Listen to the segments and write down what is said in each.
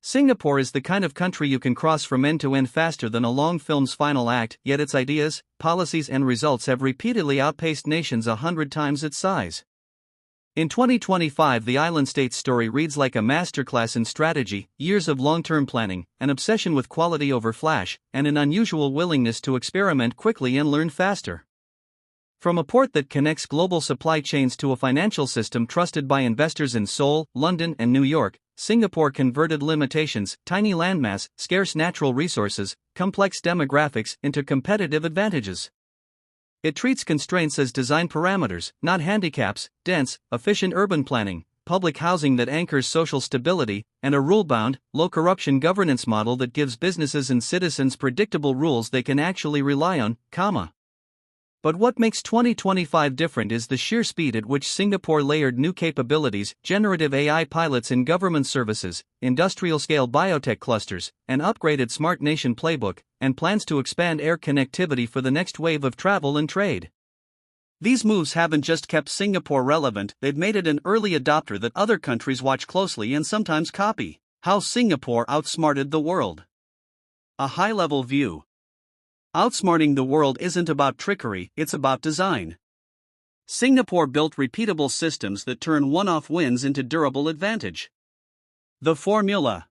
Singapore is the kind of country you can cross from end to end faster than a long film's final act, yet its ideas, policies, and results have repeatedly outpaced nations 100 times its size. In 2025, the island state's story reads like a masterclass in strategy, years of long-term planning, an obsession with quality over flash, and an unusual willingness to experiment quickly and learn faster. From a port that connects global supply chains to a financial system trusted by investors in Seoul, London, and New York, Singapore converted limitations, tiny landmass, scarce natural resources, complex demographics into competitive advantages. It treats constraints as design parameters, not handicaps, dense, efficient urban planning, public housing that anchors social stability, and a rule-bound, low-corruption governance model that gives businesses and citizens predictable rules they can actually rely on, But what makes 2025 different is the sheer speed at which Singapore layered new capabilities, generative AI pilots in government services, industrial-scale biotech clusters, an upgraded Smart Nation Playbook, and plans to expand air connectivity for the next wave of travel and trade. These moves haven't just kept Singapore relevant, they've made it an early adopter that other countries watch closely and sometimes copy. How Singapore outsmarted the world. A high-level view. Outsmarting the world isn't about trickery, it's about design. Singapore built repeatable systems that turn one-off wins into durable advantage. The formula.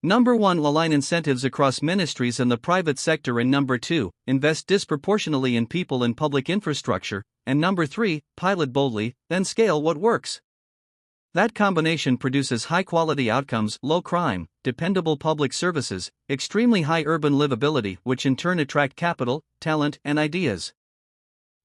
Number 1. Align incentives across ministries and the private sector, and number 2. Invest disproportionately in people and public infrastructure, and number 3. Pilot boldly, then scale what works. That combination produces high-quality outcomes, low crime, dependable public services, extremely high urban livability, which in turn attract capital, talent, and ideas.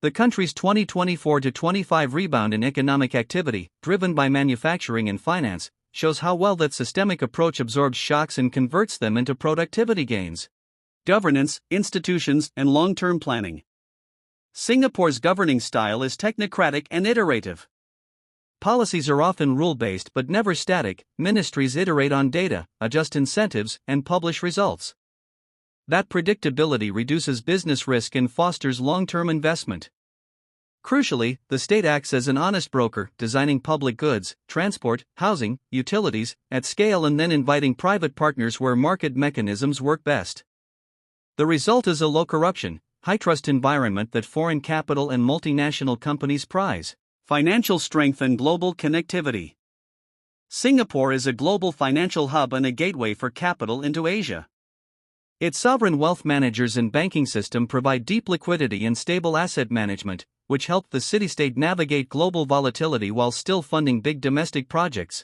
The country's 2024-25 rebound in economic activity, driven by manufacturing and finance, shows how well that systemic approach absorbs shocks and converts them into productivity gains. Governance, institutions, and long-term planning. Singapore's governing style is technocratic and iterative. Policies are often rule-based but never static. Ministries iterate on data, adjust incentives, and publish results. That predictability reduces business risk and fosters long-term investment. Crucially, the state acts as an honest broker, designing public goods, transport, housing, utilities, at scale and then inviting private partners where market mechanisms work best. The result is a low-corruption, high-trust environment that foreign capital and multinational companies prize. Financial strength and global connectivity. Singapore is a global financial hub and a gateway for capital into Asia. Its sovereign wealth managers and banking system provide deep liquidity and stable asset management, which help the city-state navigate global volatility while still funding big domestic projects.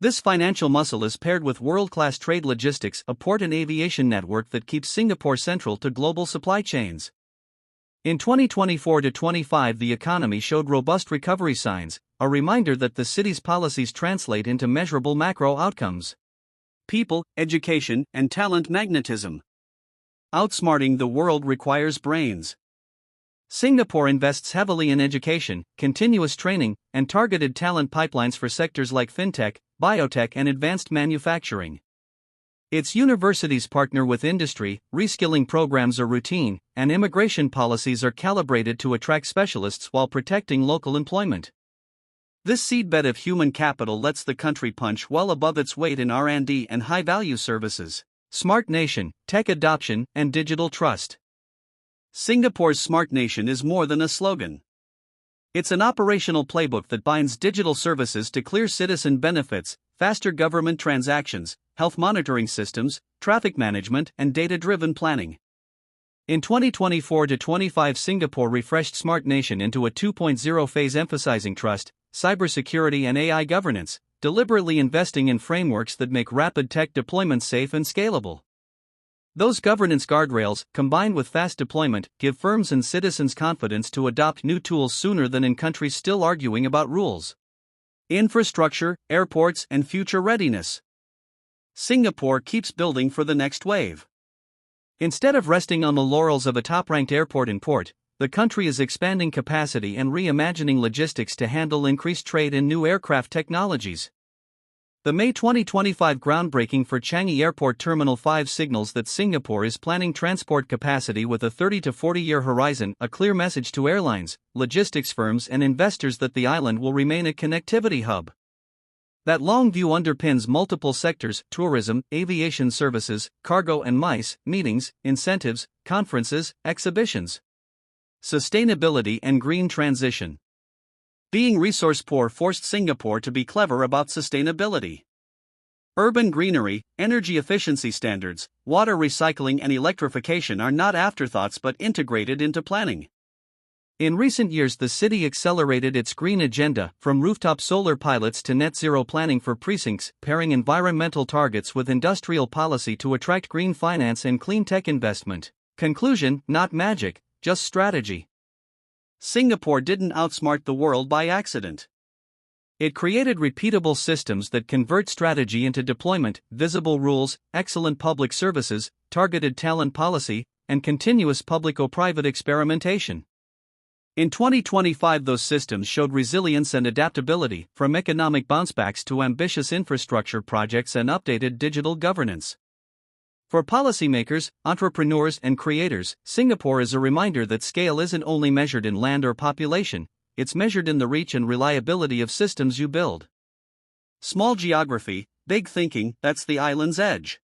This financial muscle is paired with world-class trade logistics, a port and aviation network that keeps Singapore central to global supply chains. In 2024-25, the economy showed robust recovery signs, a reminder that the city's policies translate into measurable macro outcomes. People, education, and talent magnetism. Outsmarting the world requires brains. Singapore invests heavily in education, continuous training, and targeted talent pipelines for sectors like fintech, biotech, and advanced manufacturing. Its universities partner with industry, reskilling programs are routine, and immigration policies are calibrated to attract specialists while protecting local employment. This seedbed of human capital lets the country punch well above its weight in R&D and high-value services. Smart Nation, tech adoption, and digital trust. Singapore's Smart Nation is more than a slogan. It's an operational playbook that binds digital services to clear citizen benefits, faster government transactions, health monitoring systems, traffic management, and data-driven planning. In 2024-25, Singapore refreshed Smart Nation into a 2.0 phase emphasizing trust, cybersecurity, and AI governance, deliberately investing in frameworks that make rapid tech deployment safe and scalable. Those governance guardrails, combined with fast deployment, give firms and citizens confidence to adopt new tools sooner than in countries still arguing about rules. Infrastructure, airports, and future readiness. Singapore keeps building for the next wave. Instead of resting on the laurels of a top-ranked airport and port, the country is expanding capacity and reimagining logistics to handle increased trade in new aircraft technologies. The May 2025 groundbreaking for Changi Airport Terminal 5 signals that Singapore is planning transport capacity with a 30 to 40-year horizon, a clear message to airlines, logistics firms, and investors that the island will remain a connectivity hub. That long view underpins multiple sectors: tourism, aviation services, cargo and MICE, meetings, incentives, conferences, exhibitions. Sustainability and green transition. Being resource poor forced Singapore to be clever about sustainability. Urban greenery, energy efficiency standards, water recycling, and electrification are not afterthoughts but integrated into planning. In recent years, the city accelerated its green agenda, from rooftop solar pilots to net zero planning for precincts, pairing environmental targets with industrial policy to attract green finance and clean tech investment. Conclusion: not magic, just strategy. Singapore didn't outsmart the world by accident. It created repeatable systems that convert strategy into deployment, visible rules, excellent public services, targeted talent policy, and continuous public-private experimentation. In 2025, those systems showed resilience and adaptability, from economic bouncebacks to ambitious infrastructure projects and updated digital governance. For policymakers, entrepreneurs, and creators, Singapore is a reminder that scale isn't only measured in land or population, it's measured in the reach and reliability of systems you build. Small geography, big thinking, that's the island's edge.